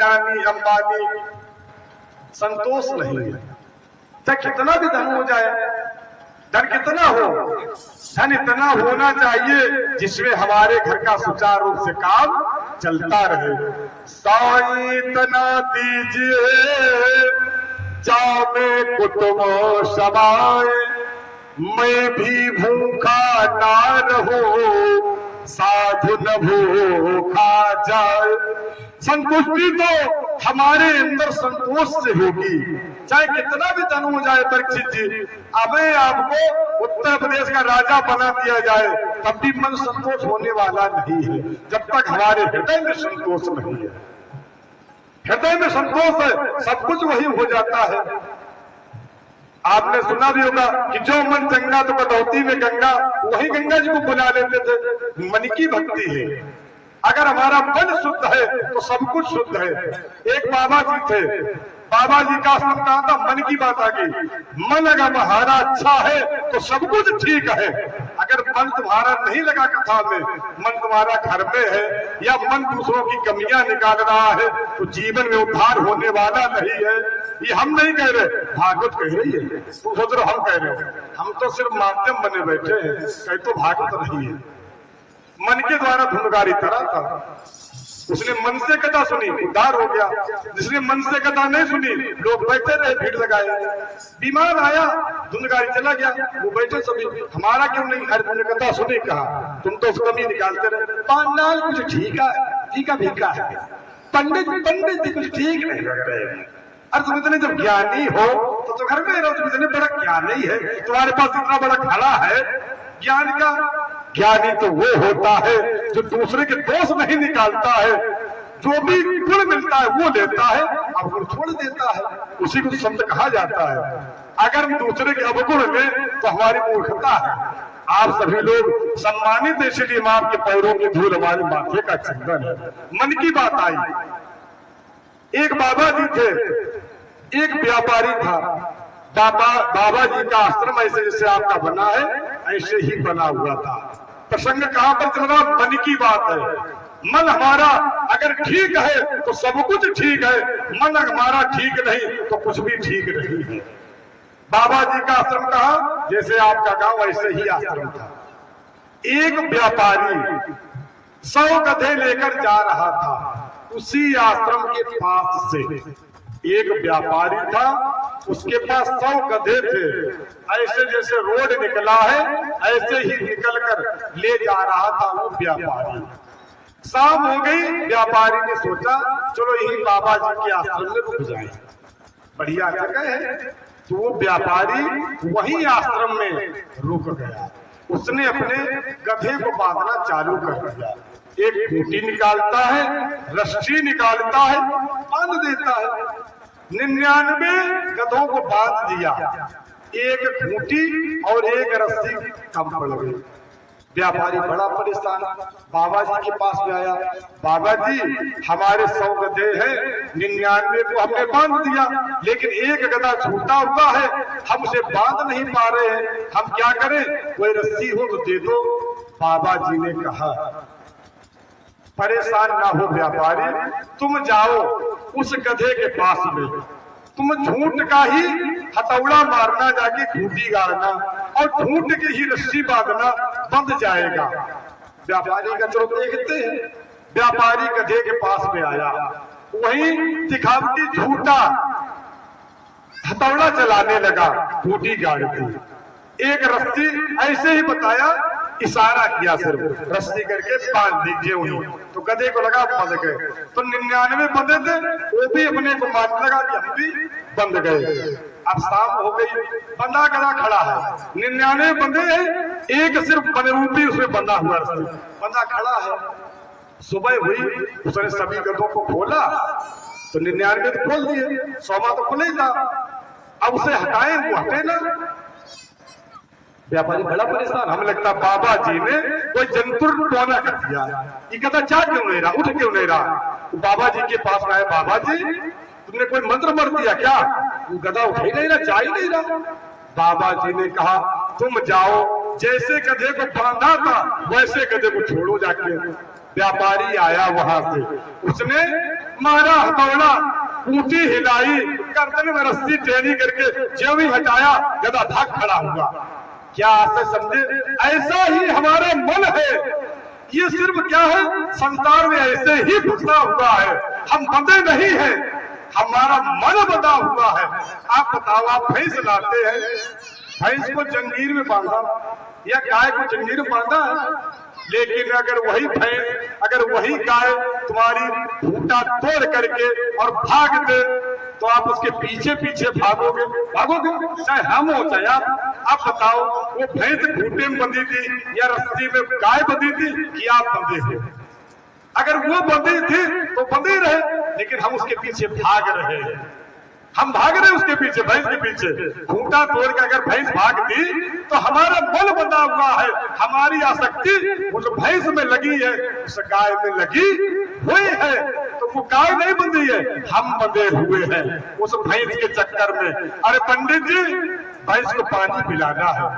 अडानी अंबानी संतोष नहीं है। चाहे कितना भी धन हो जाए, धन कितना हो, धन इतना होना चाहिए जिसमें हमारे घर का सुचारू रूप से काम चलता रहे। साईं इतना दीजिए जामे कुटुंब समाए, मैं भी भूखा ना रहूं साधु न भूखा जाए। संतुष्टि तो हमारे अंदर संतोष से होगी, चाहे कितना भी धन हो जाए। परीक्षित जी, अबे आपको उत्तर प्रदेश का राजा बना दिया जाए तब भी मन संतोष होने वाला नहीं है, जब तक हमारे हृदय में संतोष नहीं है। हृदय में संतोष है, सब कुछ वही हो जाता है। आपने सुना भी होगा कि जो मन चंगा तो कटौती में गंगा, वही गंगा जी को बुला लेते थे। मन की भक्ति है। अगर हमारा मन शुद्ध है तो सब कुछ शुद्ध है। एक बाबा जी थे, बाबा जी का आश्रम कहा था, मन की बात आ गई। मन अगर हमारा अच्छा है तो सब कुछ ठीक है। अगर मन तुम्हारा नहीं लगा कथा में, मन तुम्हारा घर में है या मन दूसरों की कमियां निकाल रहा है तो जीवन में उद्धार होने वाला नहीं है। ये हम नहीं कह रहे, भागवत कह रही है। तुम सोच रहे हम कह रहे हो, हम तो सिर्फ माध्यम बने बैठे हैं, कहीं तो भागवत नहीं है। मन के द्वारा धुंधकारी तरह था, उसने मन से कथा सुनी, उद्धार हो गया। जिसने मन से कथा नहीं सुनी, लोग बैठे रहे, भीड़ लगाए। बीमार आया, धुंधकारी चला गया, वो बैठे सभी, हमारा क्यों नहीं? हर तुमने कथा सुनी, कहा तुम तो कमी निकालते रहे। पांडाल कुछ ठीक है, फीका भीका है, पंडित जी कुछ ठीक नहीं लगते। अरे तुम इतने जब ज्ञानी हो तो घर में रहो, तुम इतने बड़ा ज्ञानी है, तुम्हारे पास इतना बड़ा खड़ा है ज्ञान का। ज्ञानी तो वो होता है जो दूसरे के दोष नहीं निकालता है, जो भी गुण मिलता है वो लेता है, अवगुण छोड़ देता है, उसी को संत कहा जाता है। अगर हम दूसरे के अवगुण लें तो हमारी मूर्खता है। आप सभी लोग सम्मानित, इसलिए मैं आपके पैरों की धूल हमारे माथे का चंदन है। मन की बात आई। एक बाबा जी थे, एक व्यापारी था। बाबा जी का आश्रम ऐसे जैसे आपका बना है ऐसे ही बना हुआ था। प्रसंग कहां पर चल रहा? मन की बात है। मन हमारा अगर ठीक है तो सब कुछ ठीक है, मन हमारा ठीक नहीं तो कुछ भी ठीक नहीं है। बाबा जी का आश्रम कहा? जैसे आपका गांव वैसे ही आश्रम था। एक व्यापारी 100 गधे लेकर जा रहा था उसी आश्रम के पास से। एक व्यापारी था, उसके पास 100 गधे थे। ऐसे जैसे रोड निकला है ऐसे ही निकलकर ले जा रहा था वो व्यापारी। शाम हो गई, व्यापारी ने सोचा चलो यही बाबा जी के आश्रम में रुक जाए, बढ़िया जगह है। तो वो व्यापारी वही आश्रम में रुक गया। उसने अपने गधे को बांधना चालू कर दिया। एक खूंटी निकालता है, रस्सी निकालता है, बांध देता है। 99 गधों को बांध दिया, एक खूंटी और एक रस्सी कम पड़ गई। व्यापारी बड़ा परेशान बाबा जी के पास में आया। बाबा जी, हमारे 100 गधे हैं, 99 को हमने बांध दिया, लेकिन एक गधा छूटा हुआ है, हम उसे बांध नहीं पा रहे हैं, हम क्या करें? कोई रस्सी हो तो दे दो। बाबा जी ने कहा परेशान ना हो व्यापारी, तुम जाओ उस गधे के पास में, तुम झूठ का ही हथौड़ा मारना, जाके खूंटी गाड़ना और झूठ की ही रस्सी बांधना, बंध जाएगा। व्यापारी का चलो देखते हैं। व्यापारी गधे के पास में आया, वही दिखावटी झूठा हथौड़ा चलाने लगा, खूंटी गाड़ती। एक रस्सी ऐसे ही बताया, इशारा किया, सिर्फ रस्सी करके बांध दीजिए उन्हें। तो गधे को लगा बंध गए। तो 99 बंधे थे, वो भी अपने को मारने लगा कि हम भी बंध गए। अब शाम हो गई, बंधा गधा खड़ा है, 99 बंधे हैं, एक सिर्फ बनरूपी उसमें बंधा हुआ रस्सी, बंधा खड़ा है। सुबह हुई, उसने सभी गधों को खोला तो 99 तो खोल दिए, 100वां तो खुले था। अब उसे हटाए, वो हटे ना। व्यापारी बड़ा परेशान, हमें लगता बाबा जी ने कोई जंतुर टोना कर दिया, ये गधा जा क्यों नहीं रहा, उठ क्यों नहीं रहा। तो बाबा जी के पास आए, बाबा जी तुमने कोई मंत्र मर दिया क्या? वो गधा उठ ही नहीं रहा, जा ही नहीं रहा। बाबा जी ने कहा तुम जाओ जैसे गधे को बांधा था वैसे गधे को छोड़ो जाके। व्यापारी आया वहां से, उसने मारा हथौड़ा, ऊंटी हिलाई, गर्दन में रस्सी टेढ़ी करके जो भी हटाया गधा भाग खड़ा हुआ। क्या ऐसे समझे? ऐसा ही हमारा मन है। ये सिर्फ क्या है, संसार में ऐसे ही फंसा हुआ है। हम बंधे नहीं है, हमारा मन बंधा हुआ है। आप बताओ, आप भैंस लाते हैं, भैंस को जंजीर में बांधा या गाय को जंजीर में बांधा है, लेकिन अगर वही भैंस, अगर वही गाय तुम्हारी खूंटा तोड़ करके और भाग दे तो आप उसके पीछे पीछे भागोगे? भागोगे? चाहे हम हो चाहे आप बताओ, वो भैंस खूंटे में बंधी थी या रस्सी में गाय बंधी थी कि आप बंधे थे? अगर वो बंधी थी तो बंधे रहे, लेकिन हम उसके पीछे भाग रहे हैं। हम भाग रहे उसके पीछे, भैंस के पीछे। खूंटा तोड़ के अगर भैंस भागती तो हमारा बल बंधा हुआ है, हमारी आसक्ति उस भैंस में लगी है, उस गाय में लगी हुई है। तो वो गाय नहीं बंधी है, हम बंधे हुए हैं उस भैंस के चक्कर में। अरे पंडित जी, भैंस को पानी पिलाना है,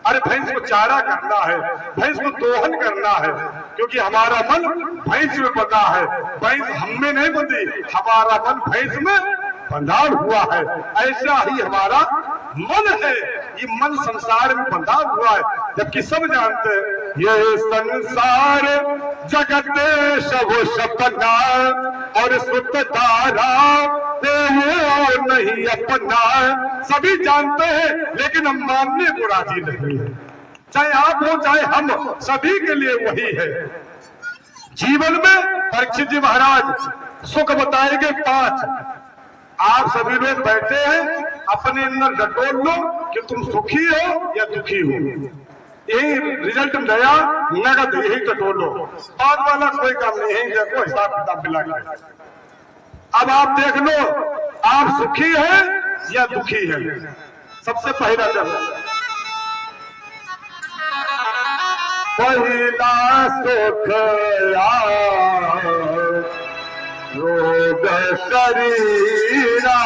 अरे भैंस को चारा करना है, भैंस को दोहन करना है, क्योंकि हमारा मन भैंस में बंधा है। भैंस हम में नहीं बंधी, हमारा मन भैंस में बंधा हुआ है। ऐसा ही हमारा मन है, ये मन संसार में बंधा हुआ है। जबकि सब जानते हैं ये संसार जगत सब सपना और सुत तारा वो नहीं अपना। सभी जानते हैं लेकिन हम मानने को राजी नहीं है। चाहे आप हो चाहे हम, सभी के लिए वही है। जीवन में परीक्षित जी महाराज सुख बताएंगे 5। आप सभी लोग बैठे हैं, अपने अंदर डटोल लो कि तुम सुखी हो या दुखी हो। यही रिजल्ट दया नगद, यही डटोल लो। बाद वाला कोई काम नहीं है, देखो हिसाब किताब मिला के। अब आप देख लो, आप सुखी है या दुखी है? सबसे पहला सुख रोग शरीरा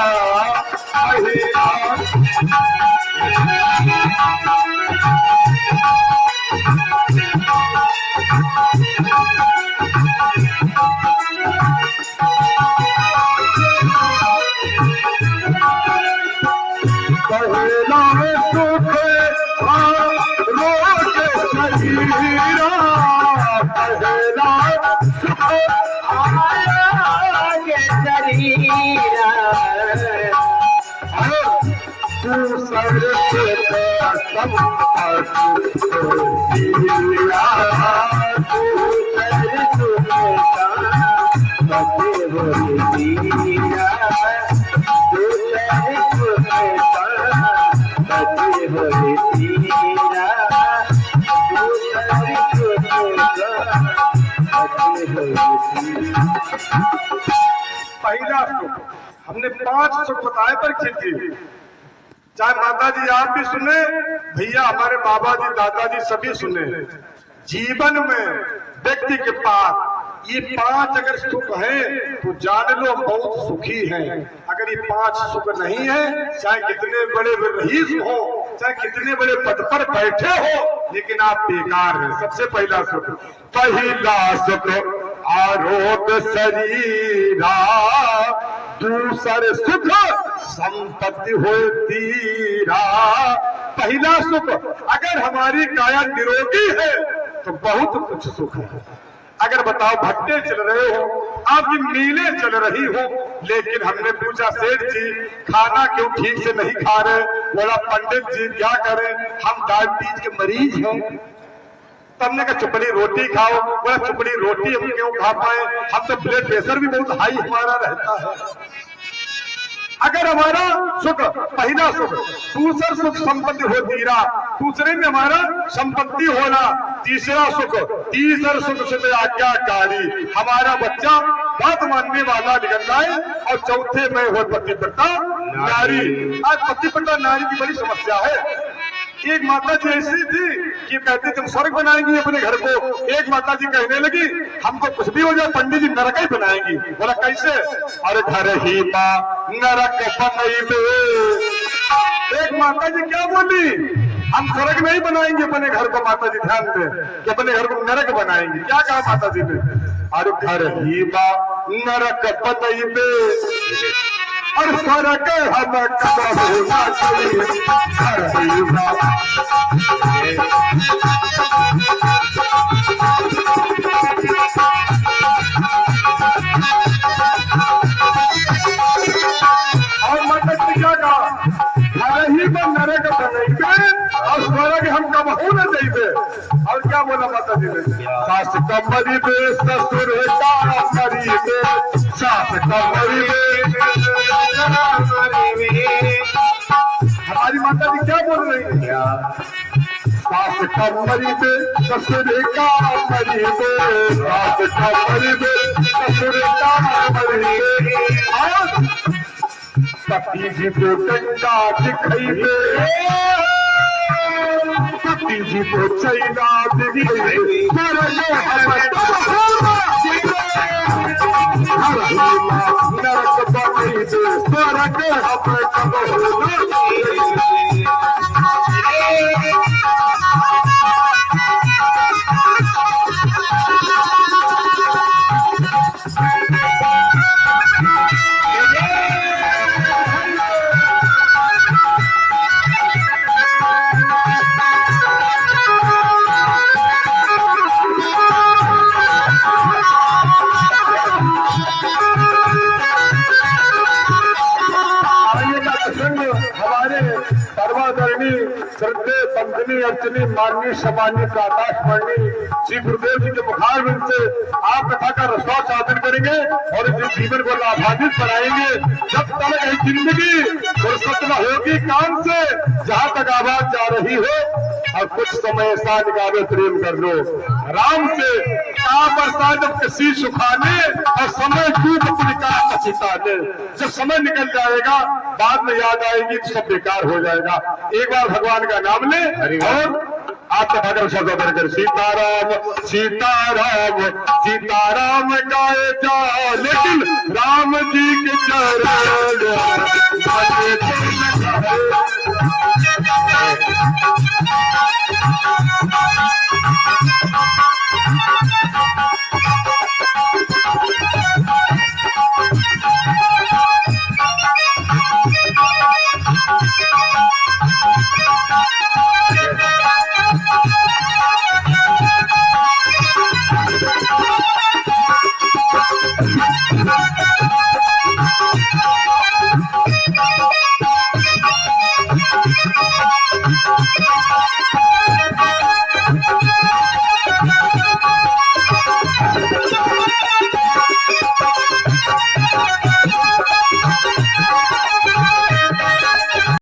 पहला सुख हमने 5 सुख बताए परीक्षित जी। चाहे माता जी आप भी सुने, भैया हमारे बाबा जी दादाजी सभी सुने। जीवन में व्यक्ति के पास ये 5 अगर सुख है तो जान लो हम बहुत सुखी हैं। अगर ये 5 सुख नहीं है, चाहे कितने बड़े रईस हो, चाहे कितने बड़े पद पर बैठे हो, लेकिन आप बेकार हैं। सबसे पहला सुख, पहला सुख आरोग्य शरीरा, दूसरे सुख संपत्ति होती रा। पहला सुख, अगर हमारी काया निरोगी है तो बहुत कुछ सुख है। अगर बताओ भट्टे चल रहे हो, आपकी मीलें चल रही हो, लेकिन हमने पूछा सेठ जी खाना क्यों ठीक से नहीं खा रहे? बोला पंडित जी क्या करें, हम डायबिटीज के मरीज हैं। तब कहा चुपड़ी रोटी खाओ। बोला चुपड़ी रोटी हम क्यों खा पाए, हम तो ब्लड प्रेशर भी बहुत हाई हमारा रहता है। अगर हमारा सुख पहला सुख, दूसरा सुख संपत्ति होती रहा, दूसरे में हमारा संपत्ति होना, तीसरा सुख से आज्ञाकारी, हमारा बच्चा बात मानने वाला निकल जाए, और चौथे में हो पतिव्रता नारी। आज पतिव्रता नारी की बड़ी समस्या है। एक माता जी ऐसी थी कि कहती तुम स्वर्ग बनाएंगी अपने घर को। एक माता जी कहने लगी हमको कुछ भी हो जाए पंडित जी नरक ही बनाएंगी। बोला कैसे? अरे घर ही माँ नरक बनाई। एक माता जी क्या बोली, हम स्वर्ग नहीं बनाएंगे अपने घर को, माता जी ध्यान दें, कि अपने घर को नरक बनाएंगे। क्या कहा माता जी ने? अरे घर ही बा नरक बनइबे और स्वर्ग हम कब होना चाहिए। घर ही बा और माता जी क्या कहा? घर ही बा नरक बनइबे और स्वर्ग हम कब होना चाहिए। और क्या बोला माता जी ने? सास कमरी में ससुर का मरी में, सास कमरी में। हमारी माता जी क्या बोल रही है? सास कमरी में ससुर का मरी में, सास कमरी में ससुर का मरी में। और पति जी को गंगा दिखाइबे, पति जी को चैना दिखाइबे, नरक बनइबे स्वर्ग हम कब होना। श्रद्धे बंदनी अर्चनी माननी समानी का आकाशवाणी श्री गुरुदेव जी के मुखार बिंद से आप कथा का रसवा साधन करेंगे और इस जीवन को लाभान्वित बनाएंगे। जब तक यह जिंदगी फुर्सत न होगी काम से, जहाँ तक आवाज जा रही हो और कुछ समय साथ निकाले प्रेम कर लो राम से। बरसात जब किसी सुखाने और समय डूब अपनी काम सिताने, जब समय निकल जाएगा बाद में याद आएगी तो सब बेकार हो जाएगा। एक बार भगवान का नाम ले और आपका भगवान शब्द कर सीताराम सीताराम सीताराम गाए जा, लेकिन राम जी के चरण